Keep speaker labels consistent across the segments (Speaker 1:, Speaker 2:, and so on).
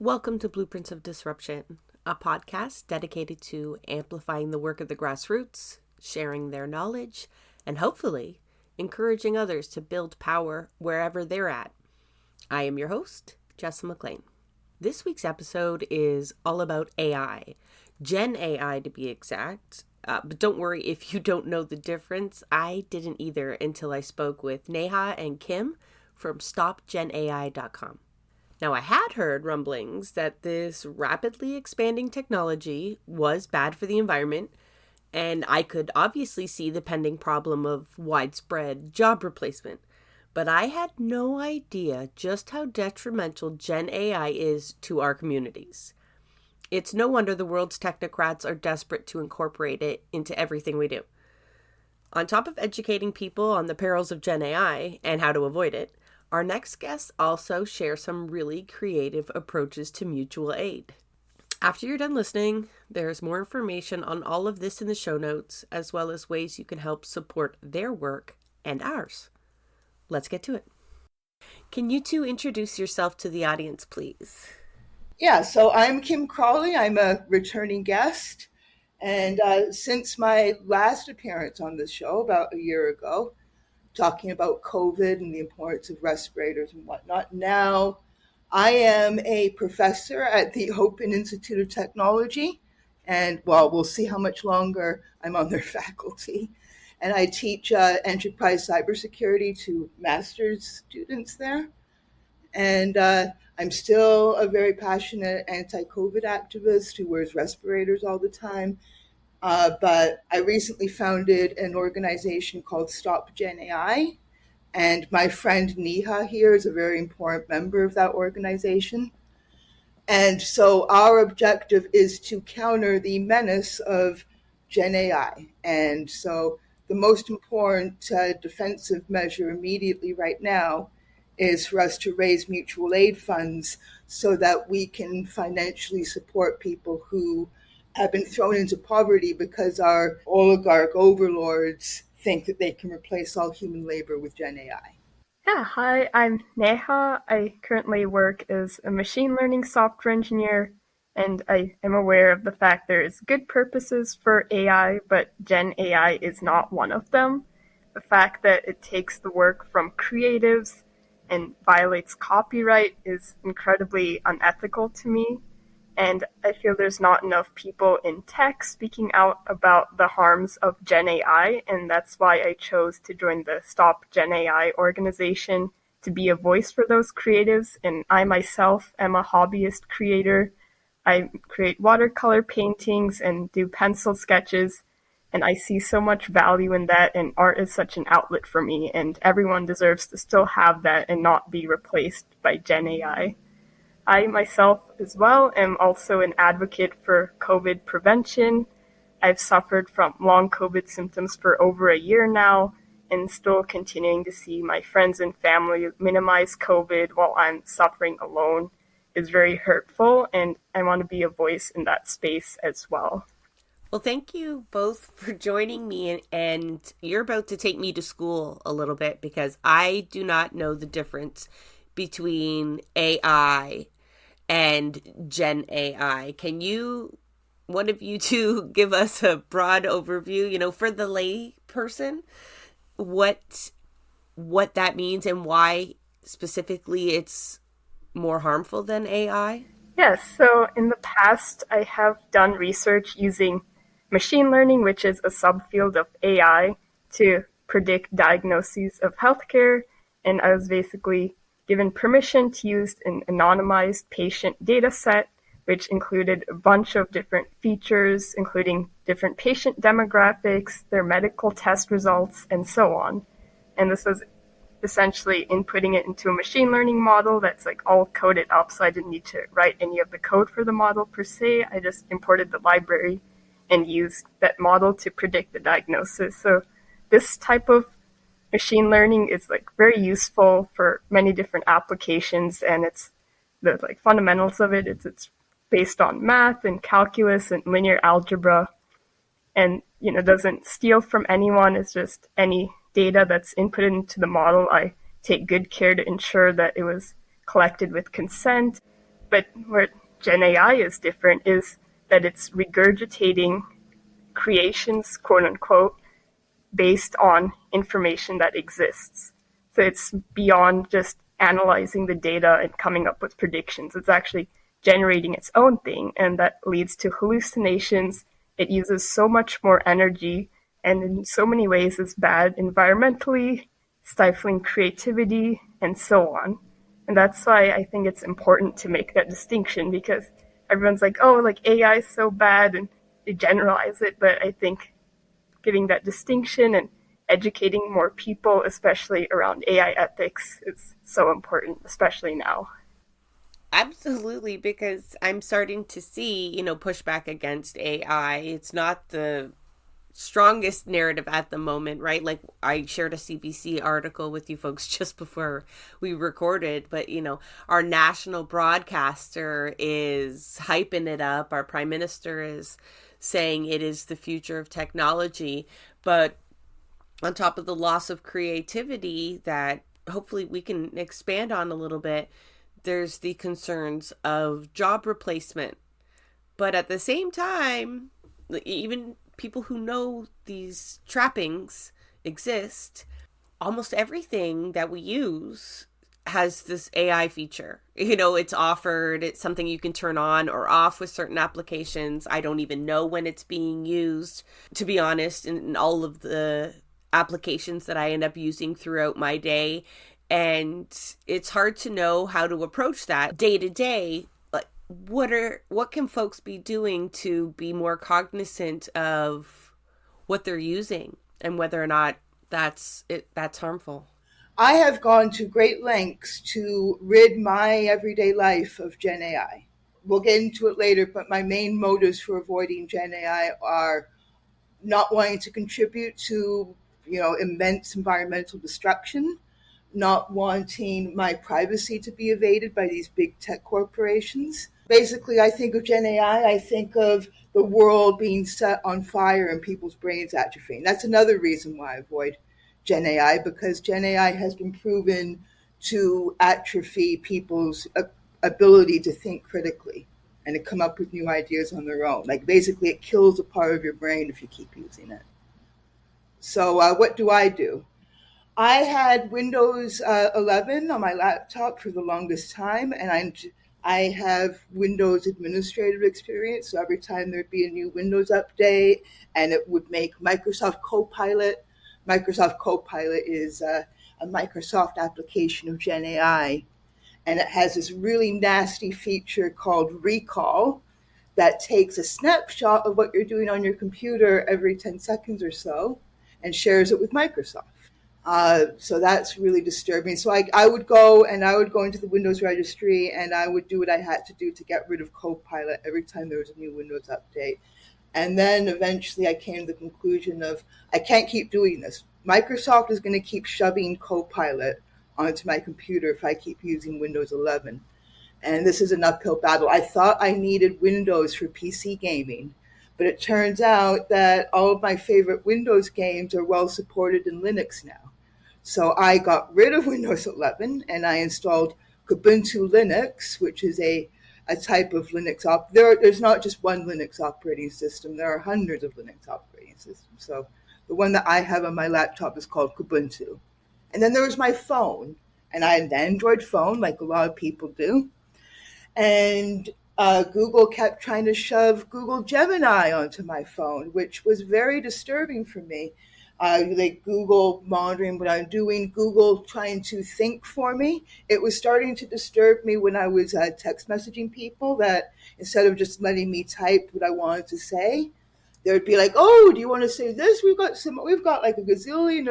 Speaker 1: Welcome to Blueprints of Disruption, a podcast dedicated to amplifying the work of the grassroots, sharing their knowledge, and hopefully encouraging others to build power wherever they're at. I am your host, Jessa McLean. This week's episode is all about AI, GenAI to be exact. But don't worry if you don't know the difference. I didn't either until I spoke with Neha and Kim from StopGenAI.com. Now, I had heard rumblings that this rapidly expanding technology was bad for the environment, and I could obviously see the pending problem of widespread job replacement. But I had no idea just how detrimental GenAI is to our communities. It's no wonder the world's technocrats are desperate to incorporate it into everything we do. On top of educating people on the perils of GenAI and how to avoid it, our next guests also share some really creative approaches to mutual aid. After you're done listening, there's more information on all of this in the show notes, as well as ways you can help support their work and ours. Let's get to it. Can you two introduce yourself to the audience, please?
Speaker 2: Yeah, so I'm Kim Crawley. I'm a returning guest. And since my last appearance on this show about a year ago, talking about COVID and the importance of respirators and whatnot, now I am a professor at the Open Institute of Technology. And well, we'll see how much longer I'm on their faculty. And I teach enterprise cybersecurity to master's students there. And I'm still a very passionate anti-COVID activist who wears respirators all the time. But I recently founded an organization called StopGenAI. And my friend Neha here is a very important member of that organization. And so our objective is to counter the menace of GenAI. And so the most important defensive measure immediately right now is for us to raise mutual aid funds so that we can financially support people who have been thrown into poverty because our oligarch overlords think that they can replace all human labor with GenAI.
Speaker 3: Yeah, hi, I'm Neha. I currently work as a machine learning software engineer, and I am aware of the fact there is good purposes for AI, but GenAI is not one of them. The fact that it takes the work from creatives and violates copyright is incredibly unethical to me. And I feel there's not enough people in tech speaking out about the harms of GenAI, and that's why I chose to join the Stop GenAI organization to be a voice for those creatives. And I myself am a hobbyist creator. I create watercolor paintings and do pencil sketches, and I see so much value in that, and art is such an outlet for me, and everyone deserves to still have that and not be replaced by GenAI. I myself as well am also an advocate for COVID prevention. I've suffered from long COVID symptoms for over a year now, and still continuing to see my friends and family minimize COVID while I'm suffering alone is very hurtful, and I want to be a voice in that space as well.
Speaker 1: Well, thank you both for joining me, and you're about to take me to school a little bit because I do not know the difference between AI and GenAI. Can you, one of you two, give us a broad overview, for the lay person, what that means and why specifically it's more harmful than AI?
Speaker 3: Yes, so in the past, I have done research using machine learning, which is a subfield of AI, to predict diagnoses of healthcare, and I was basically given permission to use an anonymized patient data set, which included a bunch of different features, including different patient demographics, their medical test results, and so on. And this was essentially inputting it into a machine learning model that's all coded up, so I didn't need to write any of the code for the model per se. I just imported the library and used that model to predict the diagnosis. So this type of machine learning is very useful for many different applications, and it's the fundamentals of it. It's based on math and calculus and linear algebra, and doesn't steal from anyone. It's just any data that's inputted into the model. I take good care to ensure that it was collected with consent, But where GenAI is different is that it's regurgitating creations, quote unquote, based on information that exists. So it's beyond just analyzing the data and coming up with predictions. It's actually generating its own thing, and that leads to hallucinations. It uses so much more energy, and in so many ways is bad environmentally, stifling creativity, and so on. And that's why I think it's important to make that distinction, because everyone's like, oh, like AI is so bad, and they generalize it, but I think giving that distinction and educating more people, especially around AI ethics, is so important, especially now.
Speaker 1: Absolutely, because I'm starting to see, pushback against AI. It's not the strongest narrative at the moment, right? Like I shared a CBC article with you folks just before we recorded, but our national broadcaster is hyping it up. Our prime minister is saying it is the future of technology, but on top of the loss of creativity that hopefully we can expand on a little bit, there's the concerns of job replacement. But at the same time, even people who know these trappings exist, almost everything that we use has this AI feature. It's offered, it's something you can turn on or off with certain applications. I don't even know when it's being used, to be honest, in all of the applications that I end up using throughout my day. And it's hard to know how to approach that day to day. Like, what can folks be doing to be more cognizant of what they're using and whether or not that's harmful?
Speaker 2: I have gone to great lengths to rid my everyday life of GenAI. We'll get into it later, but my main motives for avoiding GenAI are not wanting to contribute to, immense environmental destruction, not wanting my privacy to be evaded by these big tech corporations. Basically, I think of GenAI, I think of the world being set on fire and people's brains atrophying. That's another reason why I avoid GenAI, because GenAI has been proven to atrophy people's ability to think critically and to come up with new ideas on their own. Like basically it kills a part of your brain if you keep using it. So what do? I had Windows 11 on my laptop for the longest time, and I have Windows administrative experience. So every time there'd be a new Windows update and it would make Microsoft Copilot. Microsoft Copilot is a Microsoft application of GenAI, and it has this really nasty feature called recall that takes a snapshot of what you're doing on your computer every 10 seconds or so and shares it with Microsoft. So that's really disturbing. So I would go into the Windows registry and I would do what I had to do to get rid of Copilot every time there was a new Windows update. And then eventually I came to the conclusion of I can't keep doing this. Microsoft is going to keep shoving Copilot onto my computer if I keep using Windows 11. And this is an uphill battle. I thought I needed Windows for PC gaming, but it turns out that all of my favorite Windows games are well supported in Linux now. So I got rid of Windows 11 and I installed Ubuntu Linux, which is a type of Linux. There's not just one Linux operating system. There are hundreds of Linux operating systems. So the one that I have on my laptop is called Ubuntu. And then there was my phone. And I had an Android phone, like a lot of people do. And Google kept trying to shove Google Gemini onto my phone, which was very disturbing for me. Like Google monitoring what I'm doing, Google trying to think for me. It was starting to disturb me when I was text messaging people, that instead of just letting me type what I wanted to say, they would be like, "Oh, do you want to say this? We've got like a gazillion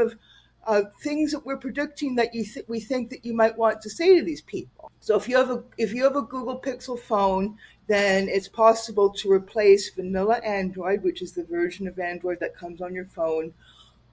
Speaker 2: of things that we're predicting that we think that you might want to say to these people." So if you have a Google Pixel phone, then it's possible to replace vanilla Android, which is the version of Android that comes on your phone,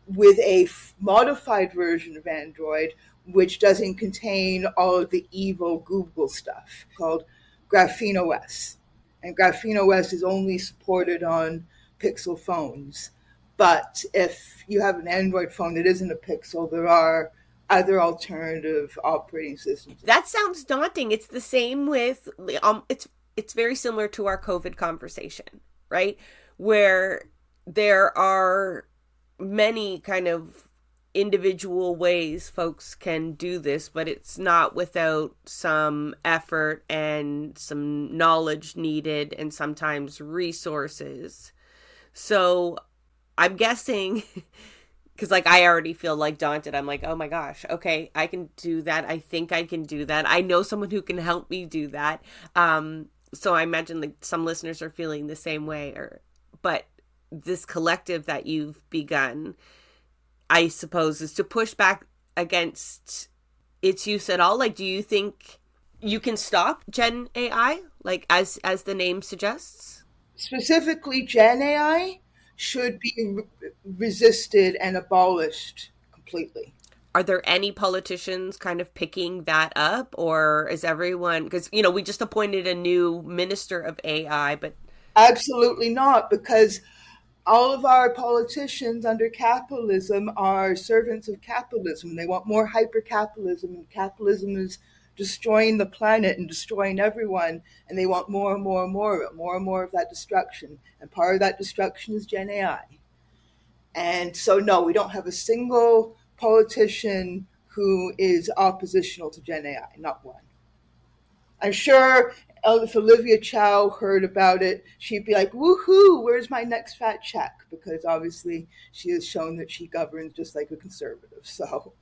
Speaker 2: with a modified version of Android, which doesn't contain all of the evil Google stuff, called Graphene OS. And Graphene OS is only supported on Pixel phones. But if you have an Android phone that isn't a Pixel, there are other alternative operating systems.
Speaker 1: That sounds daunting. It's the same with it's very similar to our COVID conversation, right? Where there are many kind of individual ways folks can do this, but it's not without some effort and some knowledge needed and sometimes resources. So I'm guessing because like I already feel like daunted. I'm like, oh my gosh, okay, I can do that. I think I can do that. I know someone who can help me do that. So I imagine like some listeners are feeling the same way. But this collective that you've begun, I suppose, is to push back against its use at all. Like, do you think you can stop Gen AI, like as the name suggests?
Speaker 2: Specifically, Gen AI should be resisted and abolished completely.
Speaker 1: Are there any politicians kind of picking that up, or is everyone, because, you know, we just appointed a new minister of AI, but...
Speaker 2: Absolutely not, because all of our politicians under capitalism are servants of capitalism. They want more hyper-capitalism, and capitalism is destroying the planet and destroying everyone, and they want more and more and more of it, more and more of that destruction. And part of that destruction is Gen AI. And so, no, we don't have a single politician who is oppositional to Gen AI, not one. I'm sure if Olivia Chow heard about it, she'd be like, woohoo, where's my next fat check? Because obviously she has shown that she governs just like a conservative. So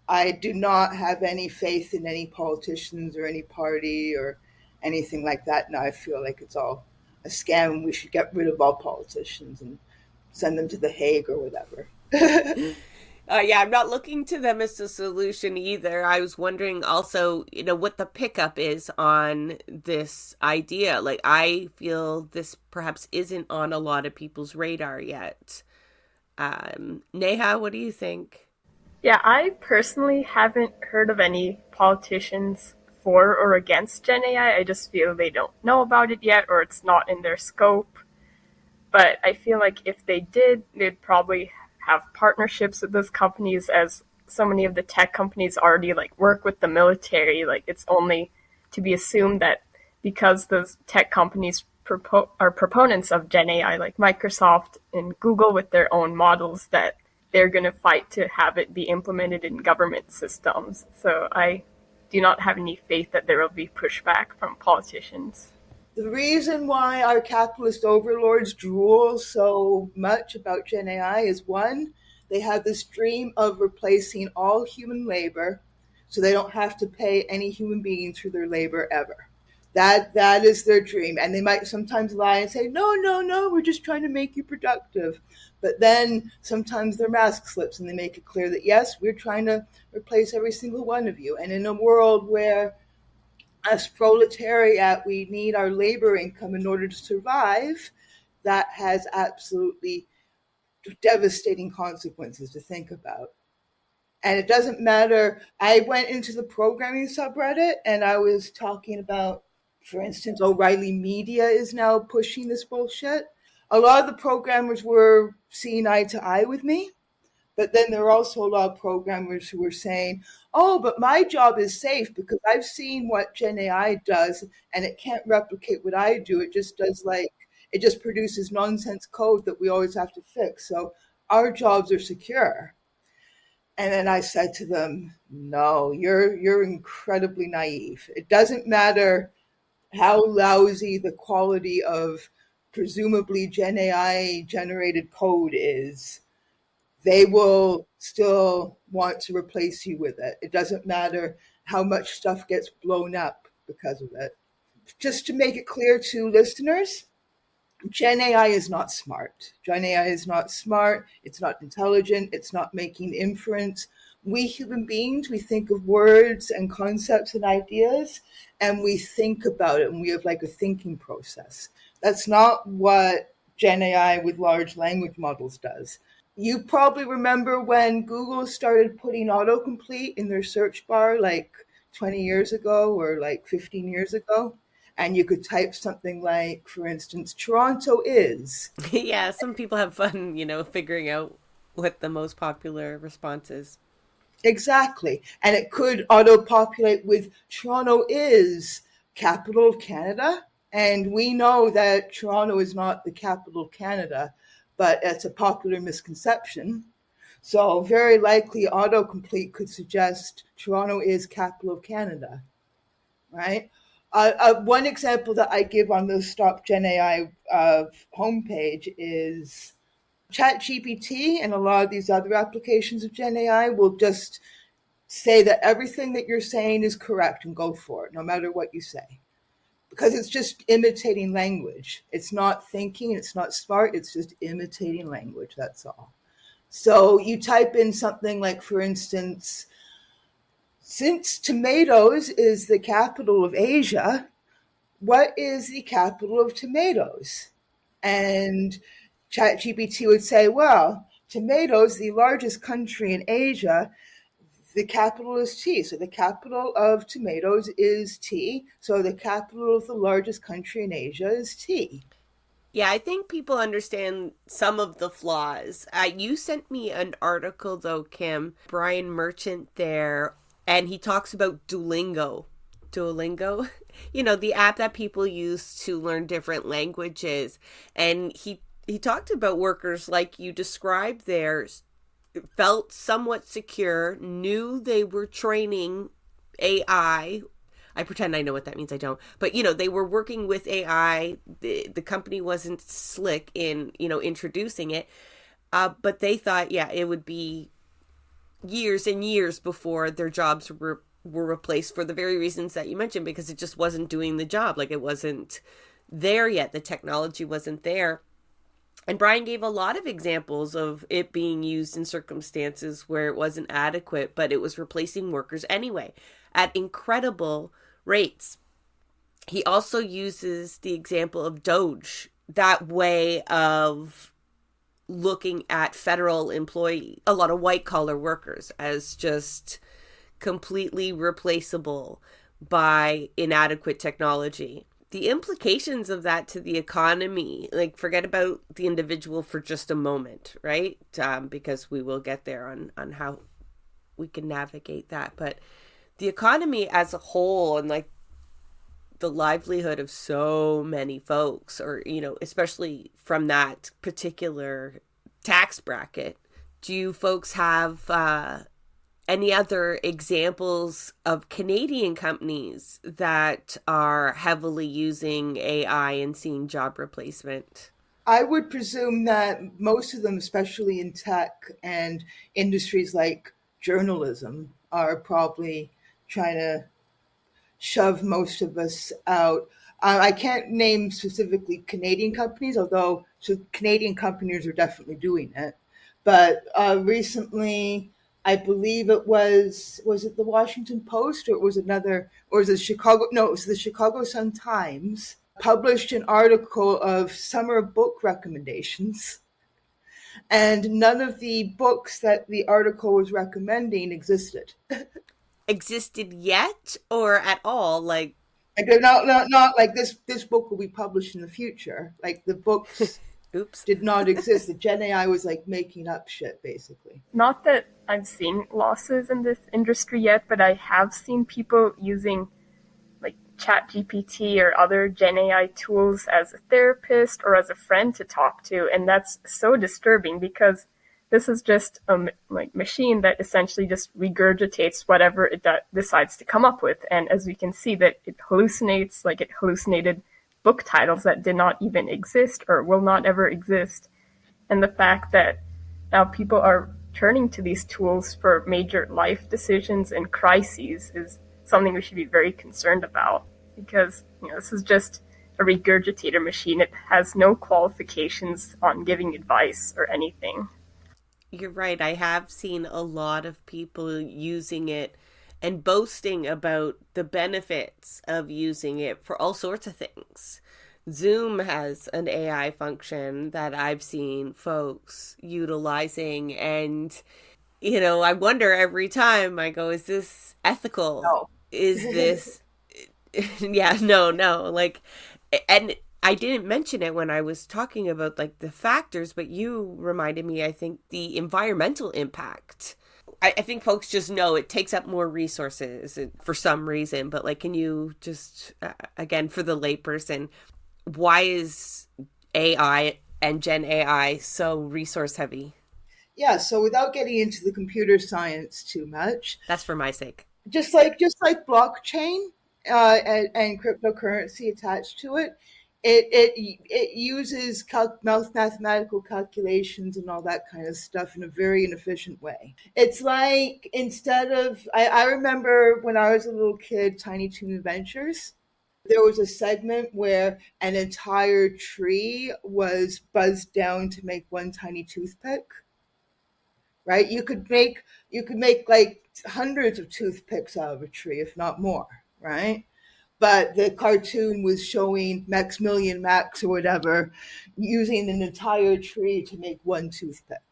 Speaker 2: I do not have any faith in any politicians or any party or anything like that. Now I feel like it's all a scam and we should get rid of all politicians and send them to The Hague or whatever.
Speaker 1: Yeah, I'm not looking to them as a solution either. I was wondering also, you know, what the pickup is on this idea. Like, I feel this perhaps isn't on a lot of people's radar yet. Neha, what do you think?
Speaker 3: Yeah, I personally haven't heard of any politicians for or against Gen AI. I just feel they don't know about it yet, or it's not in their scope. But I feel like if they did, they'd probably have partnerships with those companies, as so many of the tech companies already like work with the military. Like, it's only to be assumed that because those tech companies are proponents of Gen AI, like Microsoft and Google with their own models, that they're going to fight to have it be implemented in government systems. So I do not have any faith that there will be pushback from politicians.
Speaker 2: The reason why our capitalist overlords drool so much about Gen AI is, one, they have this dream of replacing all human labor so they don't have to pay any human beings for their labor ever. That is their dream. And they might sometimes lie and say, no, we're just trying to make you productive. But then sometimes their mask slips and they make it clear that, yes, we're trying to replace every single one of you. And in a world where as proletariat, we need our labor income in order to survive, that has absolutely devastating consequences to think about. And it doesn't matter. I went into the programming subreddit and I was talking about, for instance, O'Reilly Media is now pushing this bullshit. A lot of the programmers were seeing eye to eye with me. But then there are also a lot of programmers who are saying, oh, but my job is safe because I've seen what Gen AI does and it can't replicate what I do. It just produces nonsense code that we always have to fix. So our jobs are secure. And then I said to them, no, you're incredibly naive. It doesn't matter how lousy the quality of presumably Gen AI generated code is. They will still want to replace you with it. It doesn't matter how much stuff gets blown up because of it. Just to make it clear to listeners, Gen AI is not smart. Gen AI is not smart. It's not intelligent. It's not making inference. We human beings, we think of words and concepts and ideas, and we think about it, and we have like a thinking process. That's not what Gen AI with large language models does. You probably remember when Google started putting autocomplete in their search bar like 20 years ago or like 15 years ago. And you could type something like, for instance, Toronto is.
Speaker 1: Yeah, some people have fun, you know, figuring out what the most popular response is.
Speaker 2: Exactly. And it could auto-populate with Toronto is capital of Canada. And we know that Toronto is not the capital of Canada, but it's a popular misconception. So very likely autocomplete could suggest Toronto is capital of Canada, right? One example that I give on the StopGenAI homepage is ChatGPT and a lot of these other applications of GenAI will just say that everything that you're saying is correct and go for it, no matter what you say. Because it's just imitating language. It's not thinking, it's not smart, it's just imitating language, that's all. So you type in something like, for instance, since tomatoes is the capital of Asia, what is the capital of tomatoes? And ChatGPT would say, well, tomatoes, the largest country in Asia, the capital is T. So the capital of tomatoes is T. So the capital of the largest country in Asia is T.
Speaker 1: Yeah, I think people understand some of the flaws. You sent me an article, though, Kim, Brian Merchant there, and he talks about Duolingo. Duolingo, the app that people use to learn different languages. And he talked about workers like you described there, felt somewhat secure, knew they were training AI. I pretend I know what that means. I don't. But, they were working with AI. The company wasn't slick in, introducing it. But they thought, it would be years and years before their jobs were replaced for the very reasons that you mentioned, because it just wasn't doing the job. Like, it wasn't there yet. The technology wasn't there. And Brian gave a lot of examples of it being used in circumstances where it wasn't adequate, but it was replacing workers anyway at incredible rates. He also uses the example of Doge, that way of looking at federal employee, a lot of white collar workers, as just completely replaceable by inadequate technology. The implications of that to the economy, like, forget about the individual for just a moment, right? Because we will get there on how we can navigate that. But the economy as a whole, and like the livelihood of so many folks, or, especially from that particular tax bracket. Do you folks have any other examples of Canadian companies that are heavily using AI and seeing job replacement?
Speaker 2: I would presume that most of them, especially in tech and industries like journalism, are probably trying to shove most of us out. I can't name specifically Canadian companies, although Canadian companies are definitely doing it. But recently, I believe it was it the Washington Post, or it was another, or was it Chicago? No, it was the Chicago Sun-Times published an article of summer book recommendations. And none of the books that the article was recommending existed.
Speaker 1: Existed yet, or at all? Like
Speaker 2: they're not like this book will be published in the future. Like, the books
Speaker 1: oops,
Speaker 2: did not exist. The GenAI was like making up shit, basically.
Speaker 3: Not that I've seen losses in this industry yet, but I have seen people using like ChatGPT or other GenAI tools as a therapist or as a friend to talk to, and that's so disturbing because this is just a machine that essentially just regurgitates whatever it decides to come up with. And as we can see, that it hallucinates, like it hallucinated book titles that did not even exist or will not ever exist. And the fact that now people are turning to these tools for major life decisions and crises is something we should be very concerned about, because this is just a regurgitator machine. It has no qualifications on giving advice or anything.
Speaker 1: You're right. I have seen a lot of people using it and boasting about the benefits of using it for all sorts of things. Zoom has an AI function that I've seen folks utilizing, and I wonder every time, I go, is this ethical?
Speaker 2: No.
Speaker 1: Is this yeah, no, like, and I didn't mention it when I was talking about like the factors, but you reminded me, I think, the environmental impact. I think folks just know it takes up more resources for some reason, but like, can you just, again, for the layperson, why is AI and Gen AI so resource heavy?
Speaker 2: Yeah, so without getting into the computer science too much,
Speaker 1: That's for my sake.
Speaker 2: just like blockchain and cryptocurrency attached to it, it uses mathematical calculations and all that kind of stuff in a very inefficient way. It's like instead of I remember when I was a little kid, Tiny Toon Adventures. There was a segment where an entire tree was buzzed down to make one tiny toothpick, right? You could make like hundreds of toothpicks out of a tree, if not more, right? But the cartoon was showing Maximilian Max or whatever using an entire tree to make one toothpick,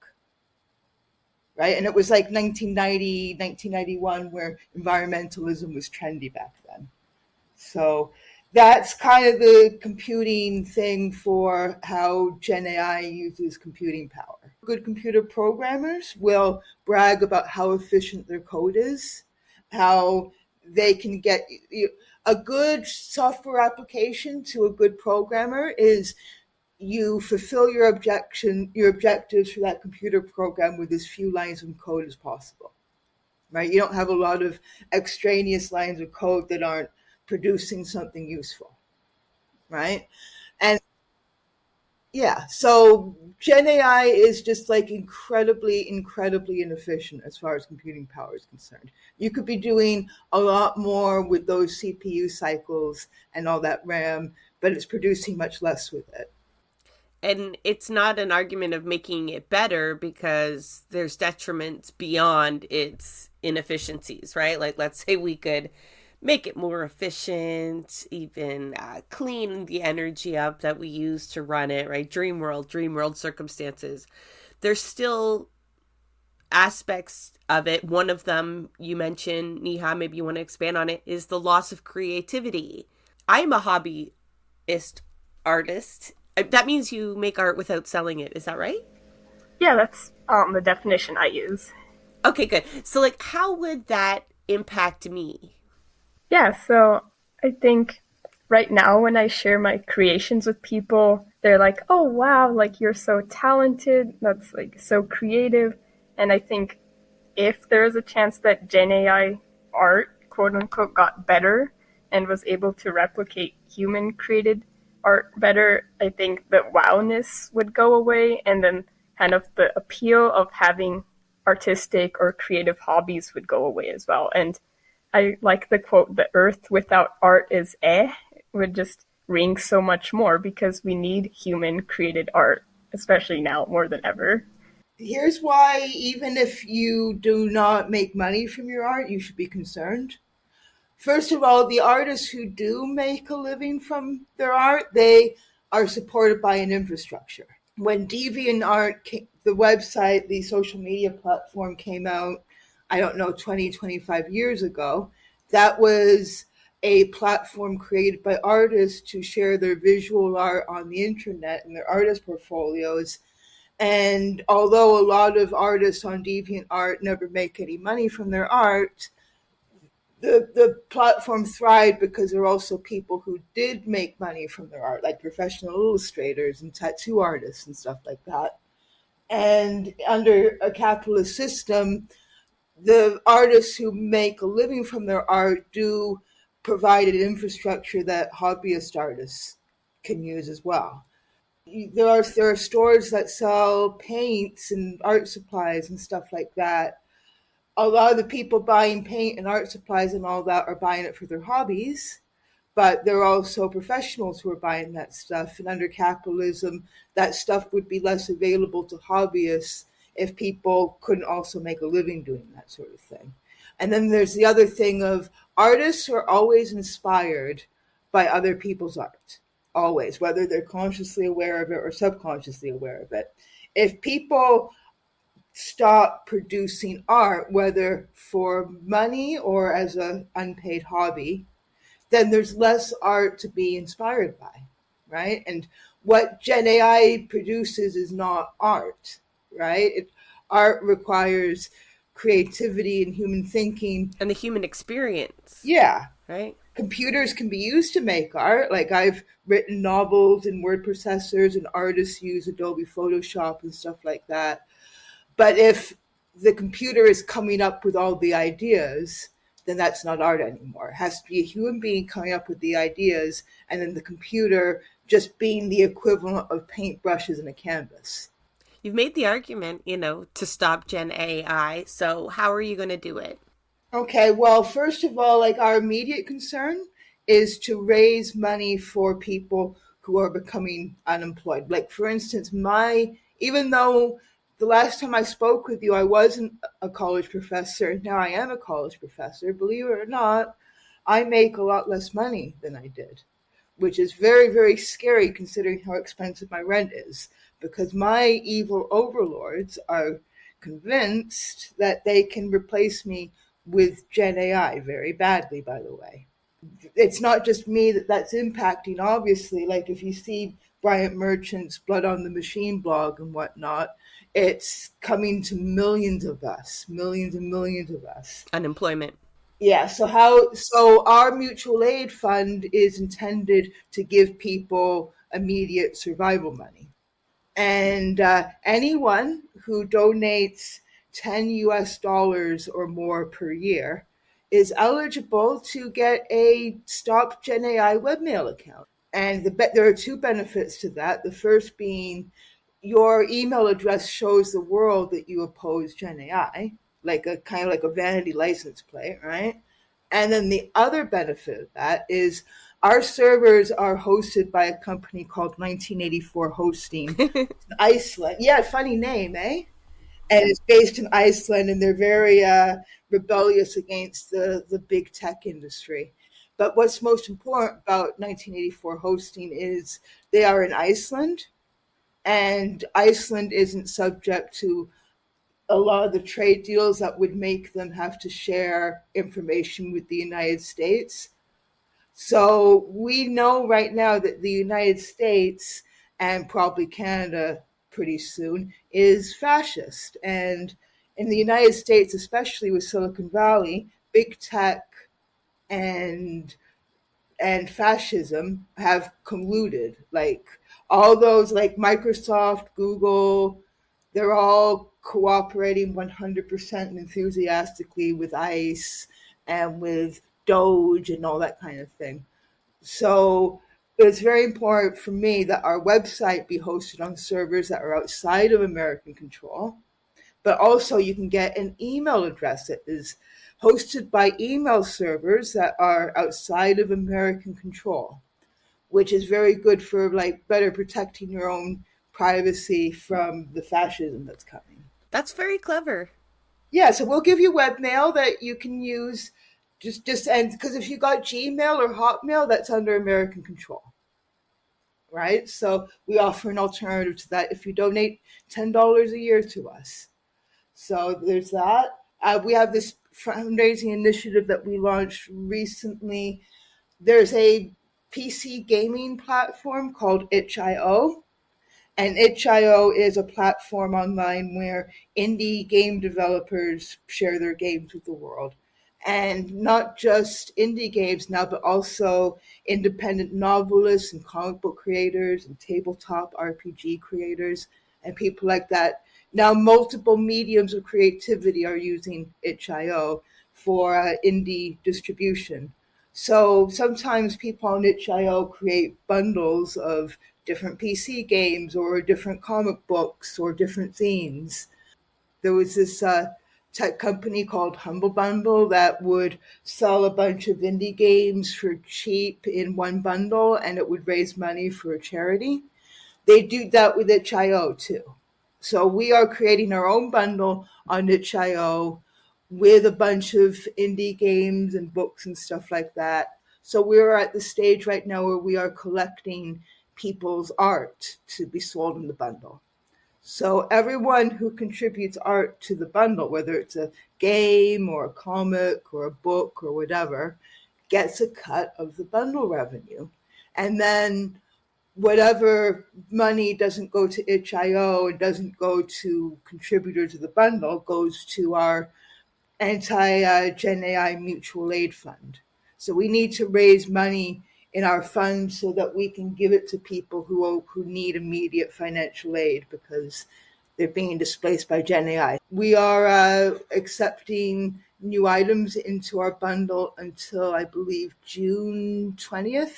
Speaker 2: right? And it was like 1990, 1991, where environmentalism was trendy back then. So that's kind of the computing thing for how Gen AI uses computing power. Good computer programmers will brag about how efficient their code is, how they can get a good software application to a good programmer is you fulfill your objectives for that computer program with as few lines of code as possible, right? You don't have a lot of extraneous lines of code that aren't producing something useful, right? And yeah, so Gen AI is just like incredibly, incredibly inefficient as far as computing power is concerned. You could be doing a lot more with those CPU cycles and all that RAM, but it's producing much less with it.
Speaker 1: And it's not an argument of making it better because there's detriments beyond its inefficiencies, right? Like, let's say we could make it more efficient, even clean the energy up that we use to run it, right? Dream world circumstances. There's still aspects of it. One of them you mentioned, Neha, maybe you want to expand on it, is the loss of creativity. I'm a hobbyist artist. That means you make art without selling it. Is that right?
Speaker 3: Yeah, that's the definition I use.
Speaker 1: Okay, good. So, like, how would that impact me?
Speaker 3: Yeah, so I think right now when I share my creations with people, they're like, "Oh wow, like you're so talented. That's like so creative." And I think if there is a chance that Gen AI art, quote unquote, got better and was able to replicate human created art better, I think the wowness would go away, and then kind of the appeal of having artistic or creative hobbies would go away as well. And I like the quote, "The earth without art is would just ring so much more because we need human created art, especially now more than ever.
Speaker 2: Here's why, even if you do not make money from your art, you should be concerned. First of all, the artists who do make a living from their art, they are supported by an infrastructure. When DeviantArt, the website, the social media platform came out, I don't know, 20, 25 years ago, that was a platform created by artists to share their visual art on the internet and their artist portfolios. And although a lot of artists on DeviantArt never make any money from their art, the platform thrived because there are also people who did make money from their art, like professional illustrators and tattoo artists and stuff like that. And under a capitalist system, the artists who make a living from their art do provide an infrastructure that hobbyist artists can use as well. There are stores that sell paints and art supplies and stuff like that. A lot of the people buying paint and art supplies and all that are buying it for their hobbies, but there are also professionals who are buying that stuff. And under capitalism, that stuff would be less available to hobbyists if people couldn't also make a living doing that sort of thing. And then there's the other thing of artists are always inspired by other people's art, always, whether they're consciously aware of it or subconsciously aware of it. If people stop producing art, whether for money or as an unpaid hobby, then there's less art to be inspired by, right? And what Gen AI produces is not art, right? Art requires creativity and human thinking.
Speaker 1: And the human experience.
Speaker 2: Yeah.
Speaker 1: Right?
Speaker 2: Computers can be used to make art. Like I've written novels in word processors, and artists use Adobe Photoshop and stuff like that. But if the computer is coming up with all the ideas, then that's not art anymore. It has to be a human being coming up with the ideas, and then the computer just being the equivalent of paintbrushes and a canvas.
Speaker 1: You've made the argument, to stop Gen AI. So how are you going to do it?
Speaker 2: Okay, well, first of all, like our immediate concern is to raise money for people who are becoming unemployed. Like, for instance, even though the last time I spoke with you, I wasn't a college professor, now I am a college professor, believe it or not, I make a lot less money than I did, which is very, very scary considering how expensive my rent is, because my evil overlords are convinced that they can replace me with Gen AI very badly, by the way. It's not just me that's impacting, obviously. Like if you see Bryant Merchant's Blood on the Machine blog and whatnot, it's coming to millions of us, millions and millions of us.
Speaker 1: Unemployment.
Speaker 2: Yeah, so our mutual aid fund is intended to give people immediate survival money. And anyone who donates 10 US dollars or more per year is eligible to get a Stop Gen AI webmail account. And there are two benefits to that. The first being your email address shows the world that you oppose Gen AI, like a kind of like a vanity license plate, right? And then the other benefit of that is our servers are hosted by a company called 1984 Hosting, Iceland. Yeah, funny name, eh? And it's based in Iceland, and they're very rebellious against the big tech industry. But what's most important about 1984 Hosting is they are in Iceland, and Iceland isn't subject to a lot of the trade deals that would make them have to share information with the United States. So we know right now that the United States, and probably Canada pretty soon, is fascist. And in the United States, especially with Silicon Valley, big tech and fascism have colluded. Like all those, like Microsoft, Google, they're all cooperating 100% enthusiastically with ICE and with Doge and all that kind of thing. So it's very important for me that our website be hosted on servers that are outside of American control. But also you can get an email address that is hosted by email servers that are outside of American control, which is very good for like better protecting your own privacy from the fascism that's coming.
Speaker 1: That's very clever.
Speaker 2: Yeah, so we'll give you webmail that you can use just and because if you got Gmail or Hotmail, that's under American control. Right? So we offer an alternative to that if you donate $10 a year to us. So there's that. We have this fundraising initiative that we launched recently. There's a PC gaming platform called itch.io. And itch.io is a platform online where indie game developers share their games with the world. And not just indie games now, but also independent novelists and comic book creators and tabletop RPG creators and people like that. Now, multiple mediums of creativity are using itch.io for indie distribution. So sometimes people on itch.io create bundles of different PC games or different comic books or different themes. There was this tech company called Humble Bundle that would sell a bunch of indie games for cheap in one bundle, and it would raise money for a charity. They do that with itch.io too. So we are creating our own bundle on itch.io with a bunch of indie games and books and stuff like that. So we're at the stage right now where we are collecting people's art to be sold in the bundle. So everyone who contributes art to the bundle, whether it's a game or a comic or a book or whatever, gets a cut of the bundle revenue. And then whatever money doesn't go to itch.io and doesn't go to contributor to the bundle goes to our anti-GenAI mutual aid fund. So we need to raise money in our fund so that we can give it to people who need immediate financial aid because they're being displaced by GenAI. We are accepting new items into our bundle until, I believe, June 20th.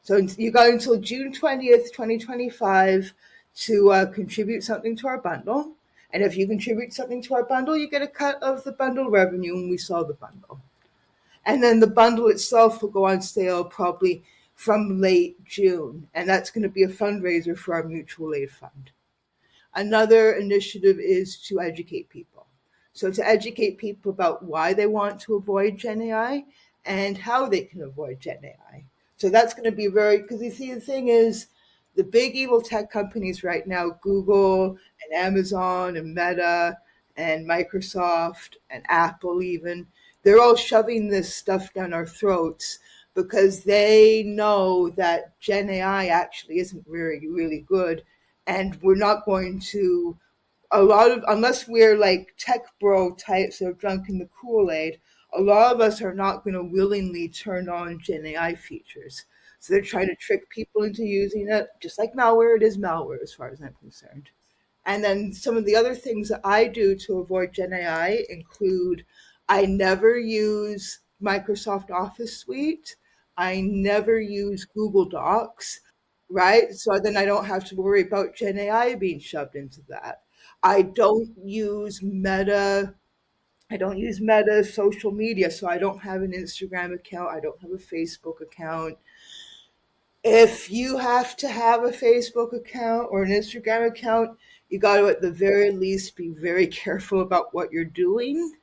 Speaker 2: So you got until June 20th, 2025 to contribute something to our bundle. And if you contribute something to our bundle, you get a cut of the bundle revenue when we sell the bundle. And then the bundle itself will go on sale probably from late June. And that's going to be a fundraiser for our mutual aid fund. Another initiative is to educate people. So to educate people about why they want to avoid GenAI and how they can avoid GenAI. So that's going to be because you see, the thing is, the big evil tech companies right now, Google and Amazon and Meta and Microsoft and Apple even, they're all shoving this stuff down our throats because they know that GenAI actually isn't really good. And we're not going to, unless we're like tech bro types that are drunk in the Kool-Aid, a lot of us are not going to willingly turn on GenAI features. So they're trying to trick people into using it, just like malware. It is malware as far as I'm concerned. And then some of the other things that I do to avoid GenAI include I never use Microsoft Office Suite. I never use Google Docs, right? So then I don't have to worry about GenAI being shoved into that. I don't use Meta social media, so I don't have an Instagram account. I don't have a Facebook account. If you have to have a Facebook account or an Instagram account, you got to at the very least be very careful about what you're doing.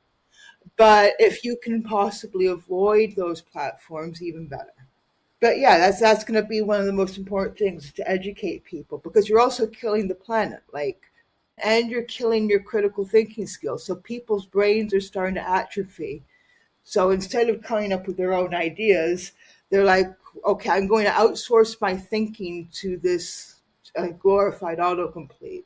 Speaker 2: But if you can possibly avoid those platforms, even better. But yeah, that's going to be one of the most important things, to educate people, because you're also killing the planet, and you're killing your critical thinking skills. So people's brains are starting to atrophy. So instead of coming up with their own ideas, they're like, okay, I'm going to outsource my thinking to this glorified autocomplete.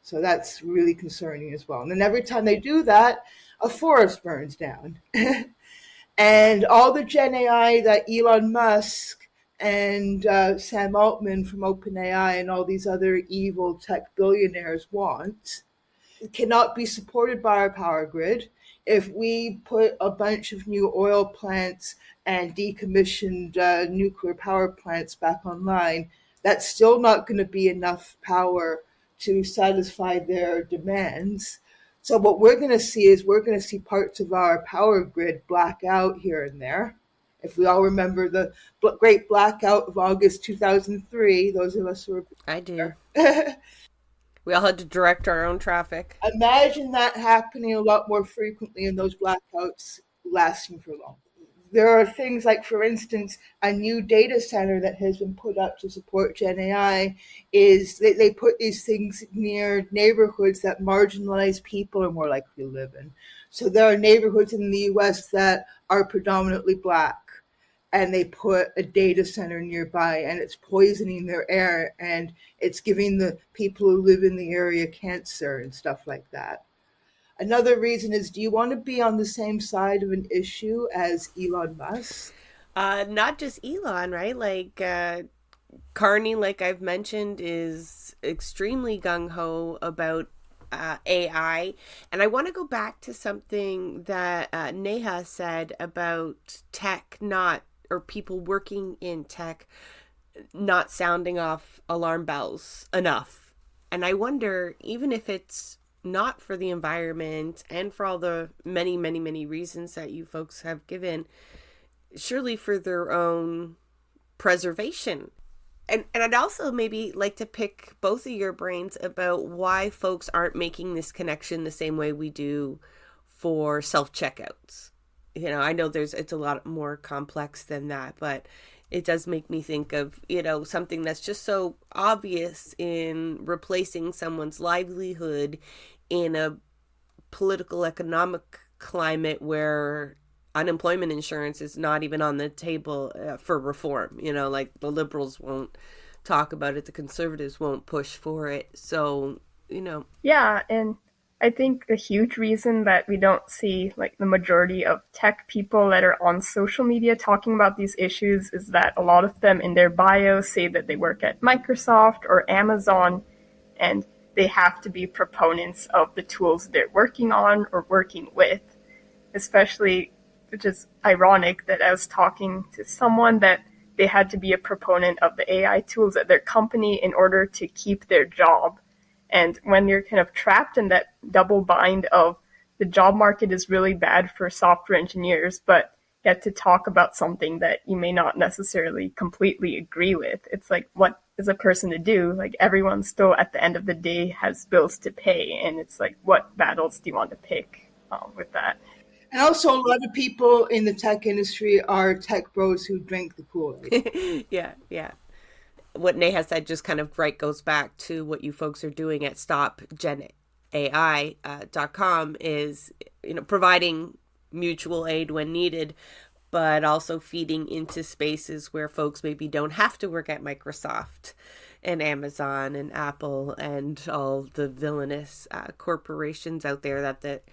Speaker 2: So that's really concerning as well. And then every time they do that, a forest burns down. And all the GenAI that Elon Musk and Sam Altman from OpenAI and all these other evil tech billionaires want cannot be supported by our power grid. If we put a bunch of new oil plants and decommissioned nuclear power plants back online, that's still not going to be enough power to satisfy their demands. So what we're going to see is parts of our power grid black out here and there. If we all remember the great blackout of August 2003, those of us who were...
Speaker 1: I do. We all had to direct our own traffic.
Speaker 2: Imagine that happening a lot more frequently and those blackouts lasting for long. There are things like, for instance, a new data center that has been put up to support GenAI is they put these things near neighborhoods that marginalized people are more likely to live in. So there are neighborhoods in the US that are predominantly Black, and they put a data center nearby, and it's poisoning their air, and it's giving the people who live in the area cancer and stuff like that. Another reason is, do you want to be on the same side of an issue as Elon Musk?
Speaker 1: Not just Elon, right? Carney, like I've mentioned, is extremely gung-ho about AI. And I want to go back to something that Neha said about tech or people working in tech not sounding off alarm bells enough. And I wonder, even if it's not for the environment and for all the many, many, many reasons that you folks have given, surely for their own preservation. And I'd also maybe like to pick both of your brains about why folks aren't making this connection the same way we do for self-checkouts. I know it's a lot more complex than that, but it does make me think of, something that's just so obvious in replacing someone's livelihood in a political economic climate where unemployment insurance is not even on the table for reform. The liberals won't talk about it, the conservatives won't push for it. So,
Speaker 3: Yeah, and I think a huge reason that we don't see like the majority of tech people that are on social media talking about these issues is that a lot of them in their bio say that they work at Microsoft or Amazon, and they have to be proponents of the tools they're working on or working with, especially, which is ironic that I was talking to someone that they had to be a proponent of the AI tools at their company in order to keep their job. And when you're kind of trapped in that double bind of the job market is really bad for software engineers, but you have to talk about something that you may not necessarily completely agree with. It's like, what is a person to do? Like, everyone still at the end of the day has bills to pay. And it's like, what battles do you want to pick with that?
Speaker 2: And also, a lot of people in the tech industry are tech bros who drink the Kool-Aid.
Speaker 1: Yeah. What Neha said just kind of goes back to what you folks are doing at StopGenAI.com is, providing mutual aid when needed, but also feeding into spaces where folks maybe don't have to work at Microsoft and Amazon and Apple and all the villainous corporations out there that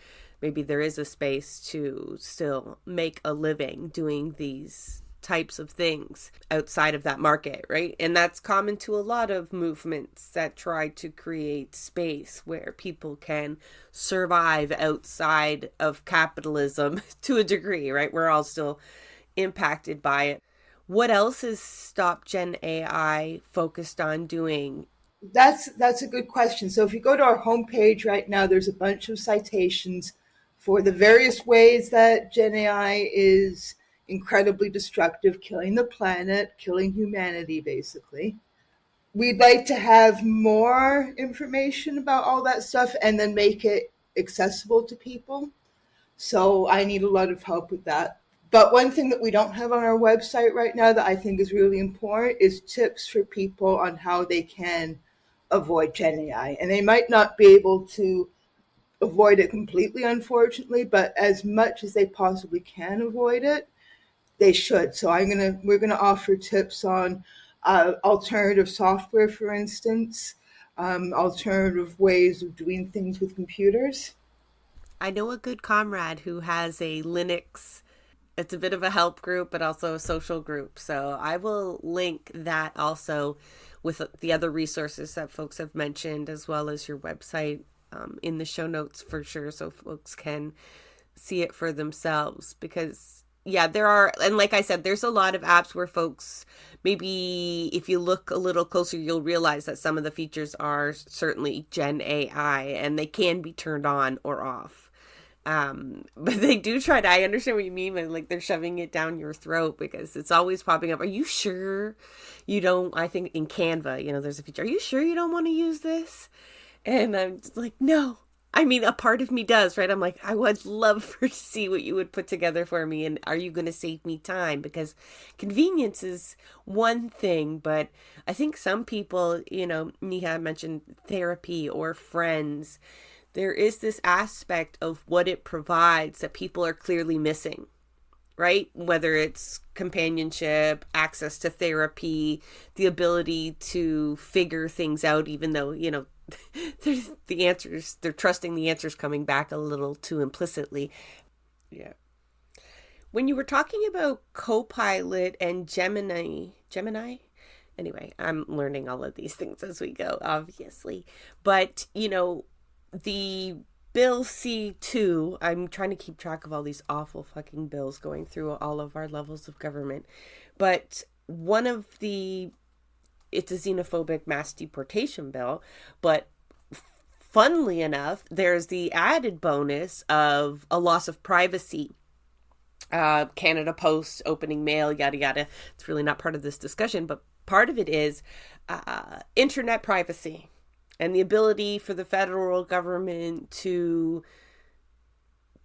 Speaker 1: maybe there is a space to still make a living doing these types of things outside of that market, right? And that's common to a lot of movements that try to create space where people can survive outside of capitalism to a degree, right? We're all still impacted by it. What else is StopGenAI focused on doing?
Speaker 2: That's a good question. So if you go to our homepage right now, there's a bunch of citations for the various ways that GenAI is incredibly destructive, killing the planet, killing humanity, basically. We'd like to have more information about all that stuff and then make it accessible to people. So I need a lot of help with that. But one thing that we don't have on our website right now that I think is really important is tips for people on how they can avoid GenAI. And they might not be able to avoid it completely, unfortunately, but as much as they possibly can avoid it, they should. So we're gonna offer tips on alternative software, for instance, alternative ways of doing things with computers.
Speaker 1: I know a good comrade who has a Linux. It's a bit of a help group, but also a social group. So I will link that also with the other resources that folks have mentioned, as well as your website in the show notes for sure, so folks can see it for themselves. Because yeah, there are, and like I said, there's a lot of apps where folks, maybe if you look a little closer, you'll realize that some of the features are certainly Gen AI and they can be turned on or off. But they do try to, I understand what you mean when like they're shoving it down your throat because it's always popping up. Are you sure you don't, I think in Canva, there's a feature, are you sure you don't want to use this? And I'm just like, no. I mean, a part of me does, right? I'm like, I would love to see what you would put together for me. And are you going to save me time? Because convenience is one thing, but I think some people, Neha mentioned therapy or friends. There is this aspect of what it provides that people are clearly missing, right? Whether it's companionship, access to therapy, the ability to figure things out, even though, the answers, they're trusting the answers coming back a little too implicitly. Yeah. When you were talking about Copilot and Gemini, anyway, I'm learning all of these things as we go, obviously. But, the Bill C2, I'm trying to keep track of all these awful fucking bills going through all of our levels of government. But it's a xenophobic mass deportation bill, but funnily enough, there's the added bonus of a loss of privacy. Canada Post, opening mail, yada, yada. It's really not part of this discussion, but part of it is internet privacy and the ability for the federal government to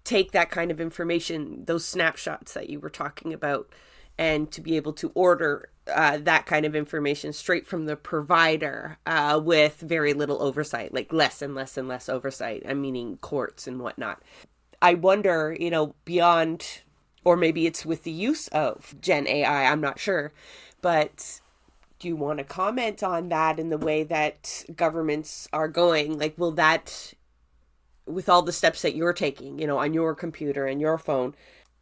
Speaker 1: take that kind of information, those snapshots that you were talking about, and to be able to order that kind of information straight from the provider with very little oversight, like less and less and less oversight, I'm meaning courts and whatnot. I wonder, beyond, or maybe it's with the use of Gen AI, I'm not sure, but Do you want to comment on that in the way that governments are going? Like, will that, with all the steps that you're taking, on your computer and your phone,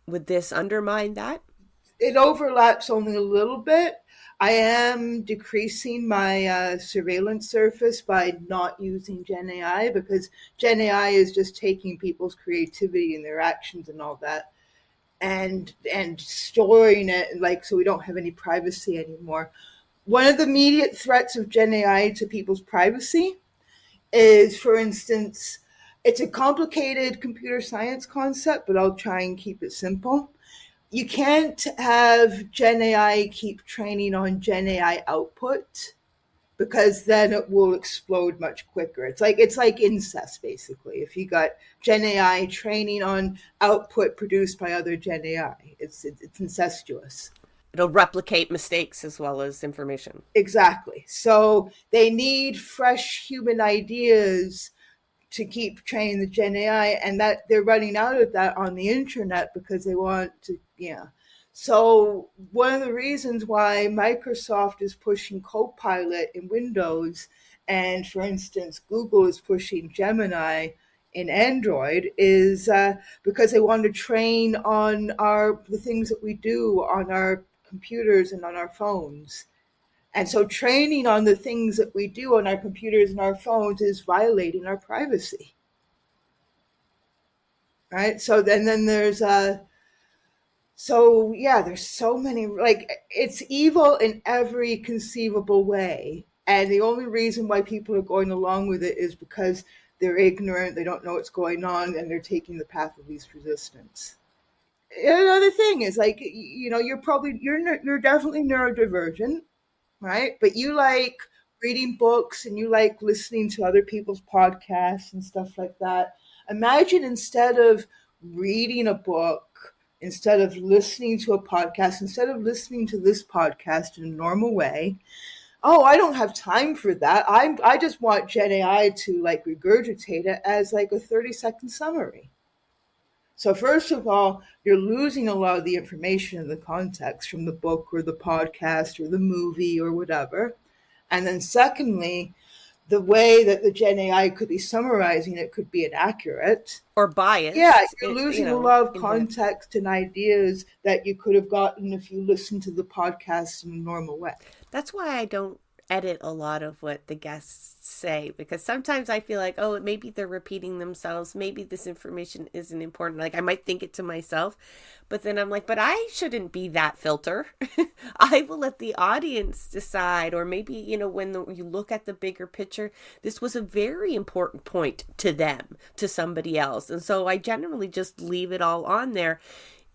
Speaker 1: would this undermine that?
Speaker 2: It overlaps only a little bit. I am decreasing my surveillance surface by not using GenAI, because GenAI is just taking people's creativity and their actions and all that and storing it, like, so we don't have any privacy anymore. One of the immediate threats of GenAI to people's privacy is, for instance, it's a complicated computer science concept, but I'll try and keep it simple. You can't have GenAI keep training on GenAI output, because then it will explode much quicker. It's like incest, basically. If you got GenAI training on output produced by other GenAI, it's incestuous.
Speaker 1: It'll replicate mistakes as well as information.
Speaker 2: Exactly. So they need fresh human ideas to keep training the GenAI, and that they're running out of that on the internet because they want to, So one of the reasons why Microsoft is pushing Copilot in Windows, and for instance, Google is pushing Gemini in Android, is because they want to train on the things that we do on our computers and on our phones. And so training on the things that we do on our computers and our phones is violating our privacy. Right? So then there's there's so many, like, it's evil in every conceivable way. And the only reason why people are going along with it is because they're ignorant, they don't know what's going on, and they're taking the path of least resistance. Another thing is, like, you're definitely neurodivergent, right? But you like reading books and you like listening to other people's podcasts and stuff like that. Imagine, instead of reading a book, instead of listening to a podcast, instead of listening to this podcast in a normal way, oh, I don't have time for that. I just want GenAI to like regurgitate it as like a 30-second summary. So first of all, you're losing a lot of the information and the context from the book or the podcast or the movie or whatever. And then secondly, the way that the GenAI could be summarizing it could be inaccurate.
Speaker 1: Or biased.
Speaker 2: Yeah, you're losing a lot of context and ideas that you could have gotten if you listened to the podcast in a normal way.
Speaker 1: That's why I don't edit a lot of what the guests say, because sometimes I feel like, oh, maybe they're repeating themselves. Maybe this information isn't important. Like, I might think it to myself, but then I'm like, but I shouldn't be that filter. I will let the audience decide. Or maybe, when you look at the bigger picture, this was a very important point to them, to somebody else. And so I generally just leave it all on there,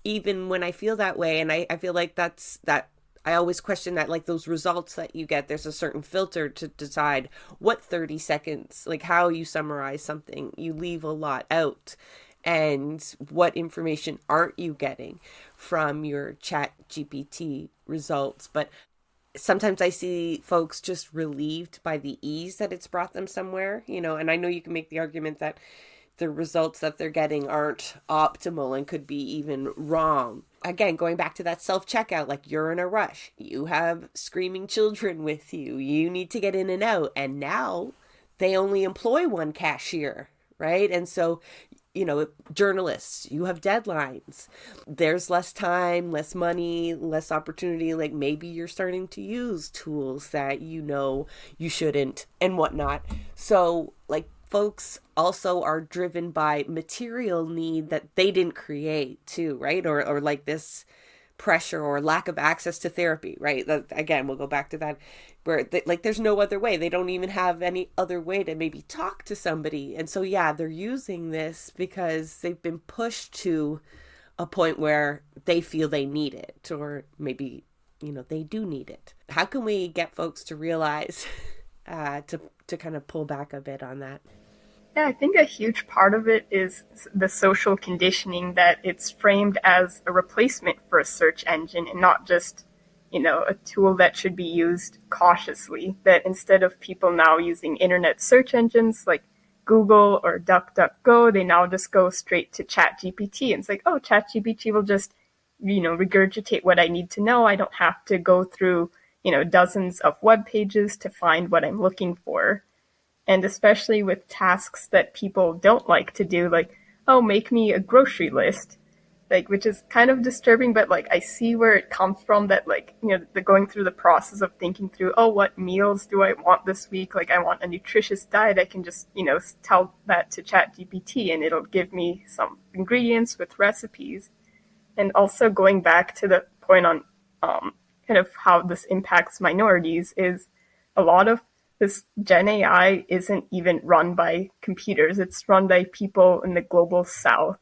Speaker 1: even when I feel that way. And I feel like that I always question that, like, those results that you get, there's a certain filter to decide what 30 seconds, like how you summarize something. You leave a lot out. And what information aren't you getting from your Chat GPT results? But sometimes I see folks just relieved by the ease that it's brought them somewhere, and I know you can make the argument that the results that they're getting aren't optimal and could be even wrong. Again, going back to that self-checkout, like, you're in a rush. You have screaming children with you. You need to get in and out. And now they only employ one cashier, right? And so, journalists, you have deadlines. There's less time, less money, less opportunity. Like, maybe you're starting to use tools that you shouldn't and whatnot. So, like, folks also are driven by material need that they didn't create too, right? Or like this pressure or lack of access to therapy, right? Again, we'll go back to that, where there's no other way. They don't even have any other way to maybe talk to somebody. And so, they're using this because they've been pushed to a point where they feel they need it, or maybe, they do need it. How can we get folks to realize, to kind of pull back a bit on that?
Speaker 3: Yeah, I think a huge part of it is the social conditioning that it's framed as a replacement for a search engine and not just, a tool that should be used cautiously. That instead of people now using internet search engines like Google or DuckDuckGo, they now just go straight to ChatGPT. And it's like, oh, ChatGPT will just, regurgitate what I need to know. I don't have to go through dozens of web pages to find what I'm looking for. And especially with tasks that people don't like to do, like, oh, make me a grocery list, like, which is kind of disturbing, but like I see where it comes from, that like, the going through the process of thinking through, oh, what meals do I want this week? Like, I want a nutritious diet. I can just, tell that to ChatGPT and it'll give me some ingredients with recipes. And also going back to the point on kind of how this impacts minorities, is a lot of this Gen AI isn't even run by computers. It's run by people in the global south.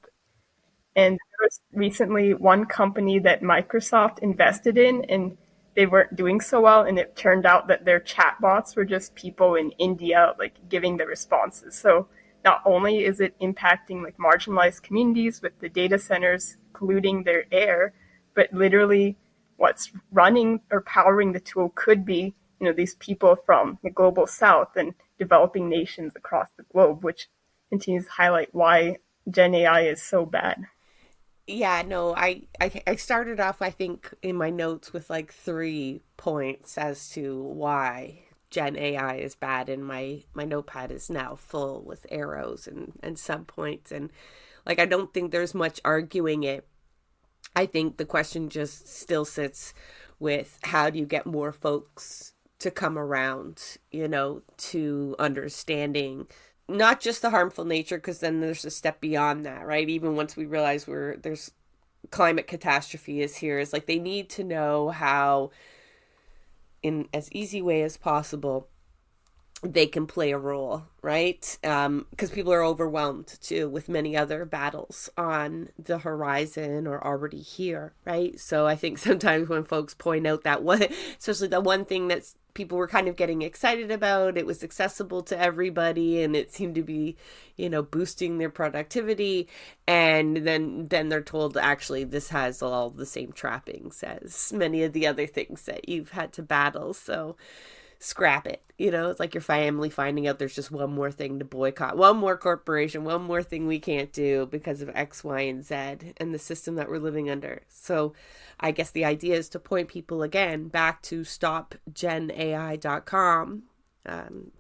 Speaker 3: And there was recently one company that Microsoft invested in, and they weren't doing so well. And it turned out that their chatbots were just people in India, like, giving the responses. So not only is it impacting like marginalized communities with the data centers polluting their air, but literally what's running or powering the tool could be, these people from the global south and developing nations across the globe, which continues to highlight why Gen AI is so bad.
Speaker 1: Yeah, no, I started off, I think, in my notes with like 3 points as to why Gen AI is bad, and my notepad is now full with arrows and subpoints, and like I don't think there's much arguing it. I think the question just still sits with, how do you get more folks to come around, to understanding not just the harmful nature, because then there's a step beyond that, right? Even once we realize there's climate catastrophe is here, is like they need to know how, in as easy way as possible, they can play a role, right? Because people are overwhelmed too with many other battles on the horizon or already here, right? So I think sometimes when folks point out that one, especially the one thing that's people were kind of getting excited about, it was accessible to everybody and it seemed to be, boosting their productivity. And then they're told, actually, this has all the same trappings as many of the other things that you've had to battle. So scrap it. It's like your family finding out there's just one more thing to boycott, one more corporation, one more thing we can't do because of X, Y, and Z and the system that we're living under. So I guess the idea is to point people again back to StopGenAI.com.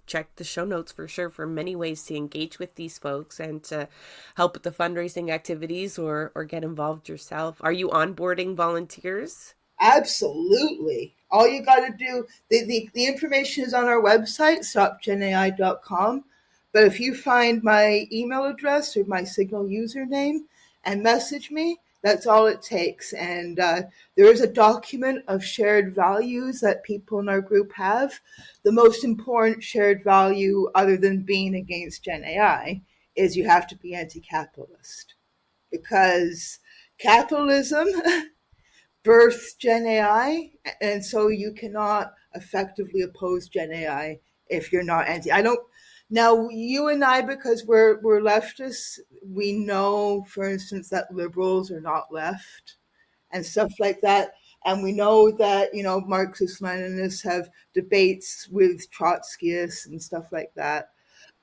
Speaker 1: Check the show notes for sure for many ways to engage with these folks and to help with the fundraising activities or get involved yourself. Are you onboarding volunteers?
Speaker 2: Absolutely. All you got to do, the information is on our website, StopGenAI.com. But if you find my email address or my Signal username and message me, that's all it takes. And there is a document of shared values that people in our group have. The most important shared value, other than being against Gen AI, is you have to be anti-capitalist. Because capitalism birthed Gen AI, and so you cannot effectively oppose Gen AI if you're not anti. Now, you and I, because we're leftists, we know, for instance, that liberals are not left and stuff like that. And we know that, Marxist Leninists have debates with Trotskyists and stuff like that.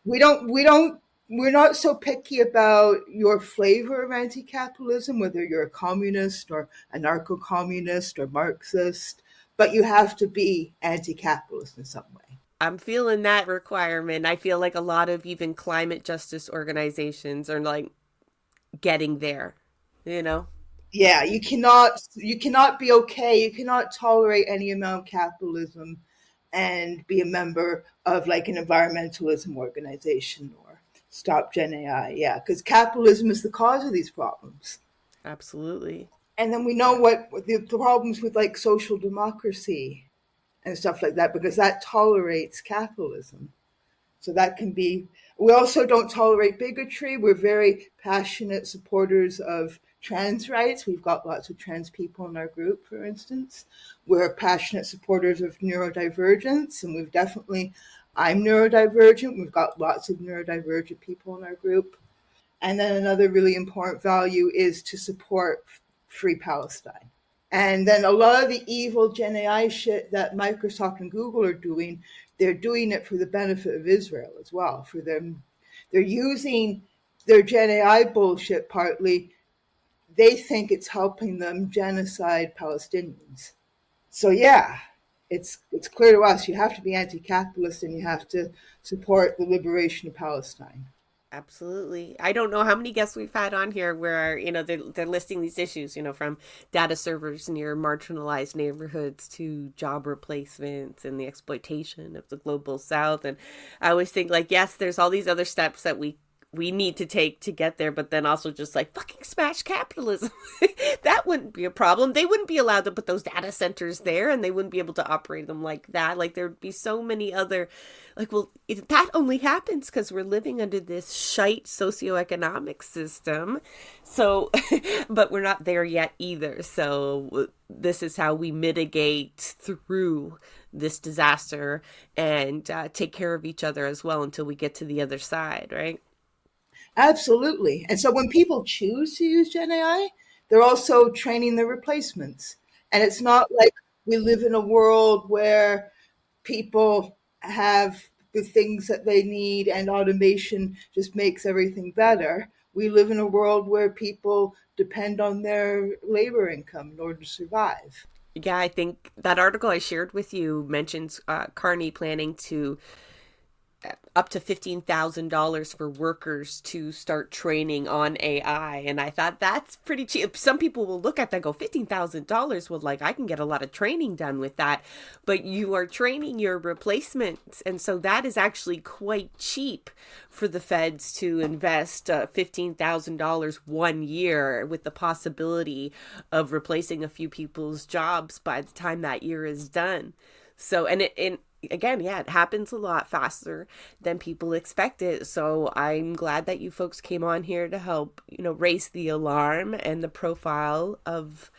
Speaker 2: We're not so picky about your flavor of anti-capitalism, whether you're a communist or anarcho-communist or Marxist, but you have to be anti-capitalist in some way.
Speaker 1: I'm feeling that requirement. I feel like a lot of even climate justice organizations are like getting there,
Speaker 2: Yeah, you cannot be okay. You cannot tolerate any amount of capitalism and be a member of like an environmentalism organization or Stop Gen AI. Yeah, because capitalism is the cause of these problems.
Speaker 1: Absolutely.
Speaker 2: And then we know what the problems with like social democracy and stuff like that, because that tolerates capitalism. So that can be, we also don't tolerate bigotry. We're very passionate supporters of trans rights. We've got lots of trans people in our group, for instance. We're passionate supporters of neurodivergence, and I'm neurodivergent. We've got lots of neurodivergent people in our group. And then another really important value is to support free Palestine. And then a lot of the evil Gen AI shit that Microsoft and Google are doing, they're doing it for the benefit of Israel as well. They're using their Gen AI bullshit partly. They think it's helping them genocide Palestinians. So yeah, it's clear to us you have to be anti-capitalist and you have to support the liberation of Palestine.
Speaker 1: Absolutely. I don't know how many guests we've had on here where, they're listing these issues, from data servers near marginalized neighborhoods to job replacements and the exploitation of the global south. And I always think like, yes, there's all these other steps that we need to take to get there, but then also just like fucking smash capitalism. That wouldn't be a problem. They wouldn't be allowed to put those data centers there and they wouldn't be able to operate them like that. Like there'd be so many other, like, well, that only happens because we're living under this shite socioeconomic system. So, but we're not there yet either. So this is how we mitigate through this disaster and take care of each other as well until we get to the other side, right?
Speaker 2: Absolutely. And so when people choose to use GenAI, they're also training their replacements. And it's not like we live in a world where people have the things that they need and automation just makes everything better. We live in a world where people depend on their labor income in order to survive.
Speaker 1: Yeah, I think that article I shared with you mentions Carney planning to up to $15,000 for workers to start training on AI. And I thought that's pretty cheap. Some people will look at that and go, $15,000. Well, like I can get a lot of training done with that, but you are training your replacements. And so that is actually quite cheap for the feds to invest $15,000 one year with the possibility of replacing a few people's jobs by the time that year is done. So, again, yeah, it happens a lot faster than people expect it. So I'm glad that you folks came on here to help, raise the alarm and the profile of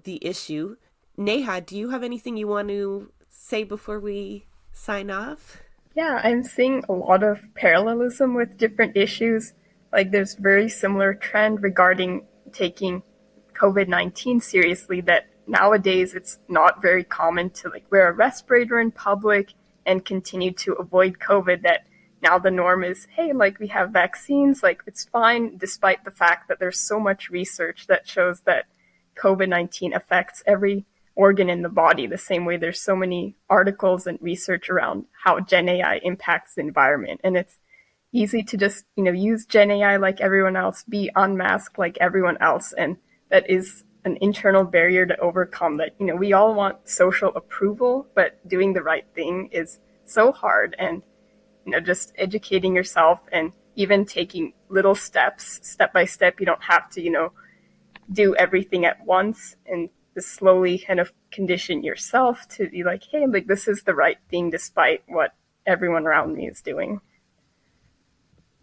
Speaker 1: the issue. Neha, do you have anything you want to say before we sign off?
Speaker 3: Yeah, I'm seeing a lot of parallelism with different issues. Like there's very similar trend regarding taking COVID-19 seriously that nowadays it's not very common to like wear a respirator in public and continue to avoid COVID, that now the norm is, hey, like we have vaccines, like it's fine, despite the fact that there's so much research that shows that COVID-19 affects every organ in the body the same way. There's so many articles and research around how GenAI impacts the environment. And it's easy to just, use GenAI like everyone else, be unmasked like everyone else. And that is an internal barrier to overcome that, we all want social approval, but doing the right thing is so hard. And, just educating yourself and even taking little steps, step by step, you don't have to, do everything at once, and just slowly kind of condition yourself to be like, hey, like this is the right thing despite what everyone around me is doing.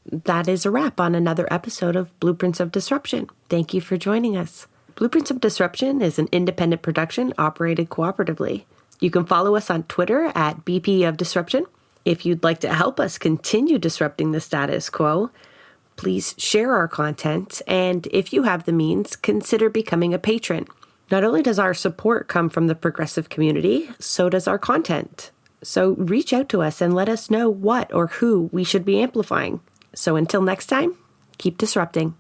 Speaker 1: That is a wrap on another episode of Blueprints of Disruption. Thank you for joining us. Blueprints of Disruption is an independent production operated cooperatively. You can follow us on Twitter at BP of Disruption. If you'd like to help us continue disrupting the status quo, please share our content, and if you have the means, consider becoming a patron. Not only does our support come from the progressive community, so does our content. So reach out to us and let us know what or who we should be amplifying. So until next time, keep disrupting.